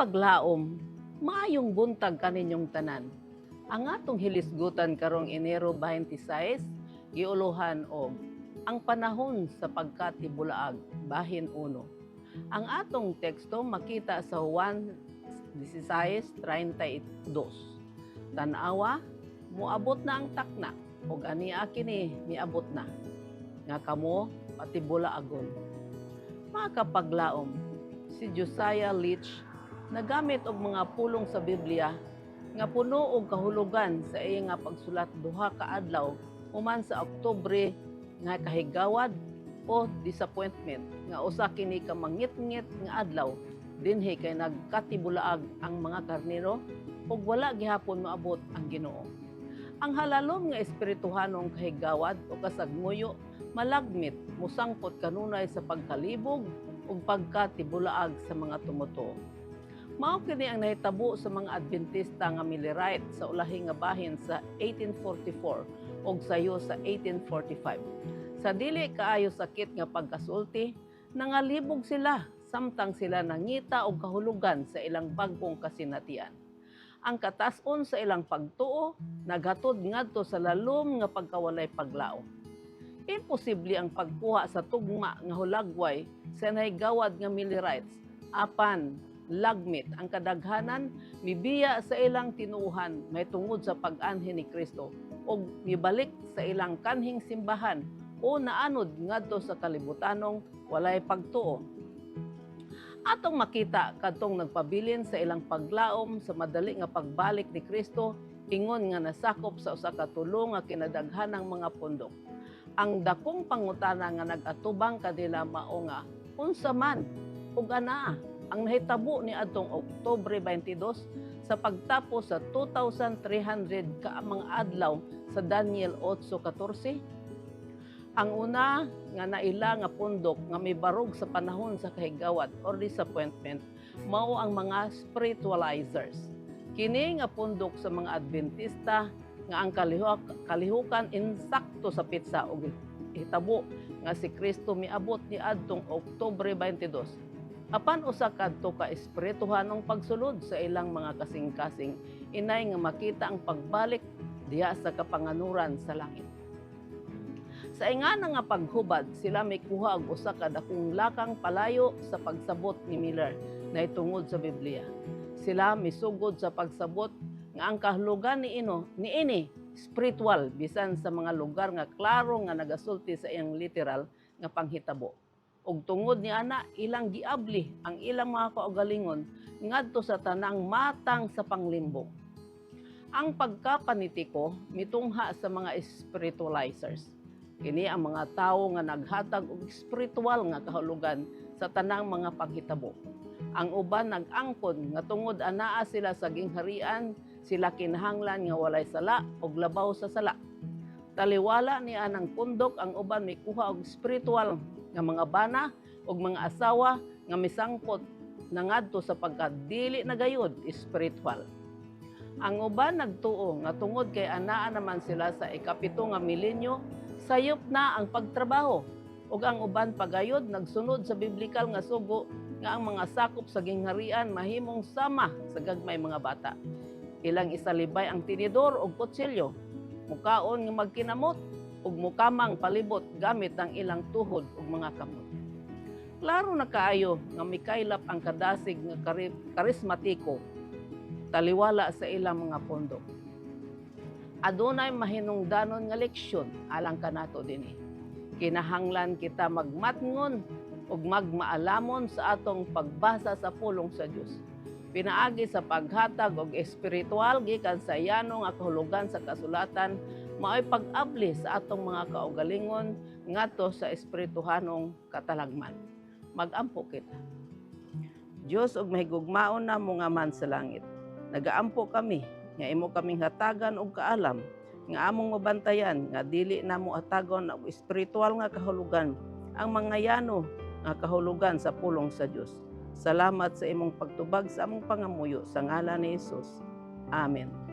paglaom, maayong buntag kaninyong tanan. Ang atong hilisgutan karong Enero 26, giuluhan og ang panahon sa pagkatibulaag, bahin 1. Ang atong teksto makita sa Juan 16:32. Tanawa, muabot na ang takna, ug ania kini miabot na. Nga kamo patibulaagon. Mga kapaglaom, si Josiah Litch nagamit og mga pulong sa Biblia nga puno og kahulugan sa iya nga pagsulat duha ka adlaw human sa Oktubre nga kahigawad o disappointment nga usa kini ka mangit-ngit nga adlaw dinhi kay nagkatibulaag ang mga karnero ug wala gihapon maabot ang Ginoo. Ang halalom nga espirituhanong kahigawad o kasagmuyo malagmit musangpot kanunay sa pagkalibog ug pagkatibulaag sa mga tumutuo. Mao kini ang nahitabo sa mga Adventista nga Millerite sa ulahi nga bahin sa 1844 ug sayo sa 1845. Sa dili kaayo sakit nga pagkasulti, nangalibog sila samtang sila nangita og kahulugan sa ilang bagong kasinatian. Ang katas-on sa ilang pagtuo naghatod ngadto sa lalom nga pagkawalay paglaom. Imposible ang pagkuha sa tugma nga hulagway sa nahigawad nga Millerites apan lagmit ang kadaghanan mibiya sa ilang tinuuhan may tungod sa pag-anhi ni Kristo ug mibalik sa ilang kanhing simbahan o naanod ngadto sa kalibutanong walay pagtuo. Atong makita kadtong nagpabilin sa ilang paglaom sa madali nga pagbalik ni Kristo ingon nga nasakop sa usa ka tulo nga kinadaghanang mga pundok. Ang dakong pangutana nga nag-atubang kanila mao nga unsa man ug anaa ang nahitabo ni adtong Oktubre 22 sa pagtapos sa 2,300 ka mga adlaw sa Daniel 8:14. Ang una nga naila nga pundok nga mibarog sa panahon sa kahigawad or disappointment mao ang mga spiritualizers. Kini nga pundok sa mga Adventista nga ang kalihukan insakto sa pitsa ug hitabo nga si Kristo miabot ni adtong Oktubre 22. Apan usa kadto ka espirituhanong pagsulod sa ilang mga kasing-kasing inay nga makita ang pagbalik diha sa kapanganuran sa langit. Sa ingana nga paghubad, sila may kuha og usa ka dakong lakang palayo sa pagsabot ni Miller na itungod sa Biblia. Sila misugod sa pagsabot nga ang kahulugan niini spiritual bisan sa mga lugar nga klaro nga nagasulti sa iyang literal nga panghitabo. Ug tungod ni ana ilang giabli ang ilang mga kaugalingon ngadto sa tanang matang sa panglimbong. Ang pagkapanitiko mitungha sa mga spiritualizers. Kini ang mga tawo nga naghatag og spiritual nga kahulugan sa tanang mga paghitabo. Ang uban nag-angkon nga tungod anaa sila sa gingharian, sila kinahanglan nga walay sala og labaw sa sala. Taliwala ni anang pundok ang uban may kuha og spiritual nga mga bana ug mga asawa nga misangpot nangadto sa pagkadili na gayud spiritual. Ang uban nagtuo nga tungod kay anaa naman sila sa ikapito nga milenyo, sayop na ang pagtrabaho. Ug ang uban pagayod nagsunod sa biblikal nga sugo nga ang mga sakop sa gingharian mahimong sama sa gagmay mga bata. Ilang isalibay ang tinidor ug kutsilyo, mukaon nga magkinamot ug mukamang palibot gamit ang ilang tuhod ug mga kamot. Klaro na kaayo nga mikaylap ang kadasig nga karismatiko taliwala sa ilang mga pundok. Adunay mahinungdanon nga leksyon alang kanato dinhi. Kinahanglan kita magmatngon ug magmaalamon sa atong pagbasa sa pulong sa Dios. Pinaagi sa paghatag og espiritual gikan sa yano nga kahulugan sa kasulatan mao'y pag-abli sa atong mga kaugalingon ngadto sa espirituhanong katalagman. Mag-ampo kita. Dios ug mahigugmaon na mo nga man sa langit. Nagaampo kami nga imo kaming hatagan og kaalam nga among mabantayan nga dili namo hatagon og espiritual nga kahulugan ang mga yano nga kahulugan sa pulong sa Dios. Salamat sa imong pagtubag sa among pangamuyo sa ngalan ni Hesus. Amen.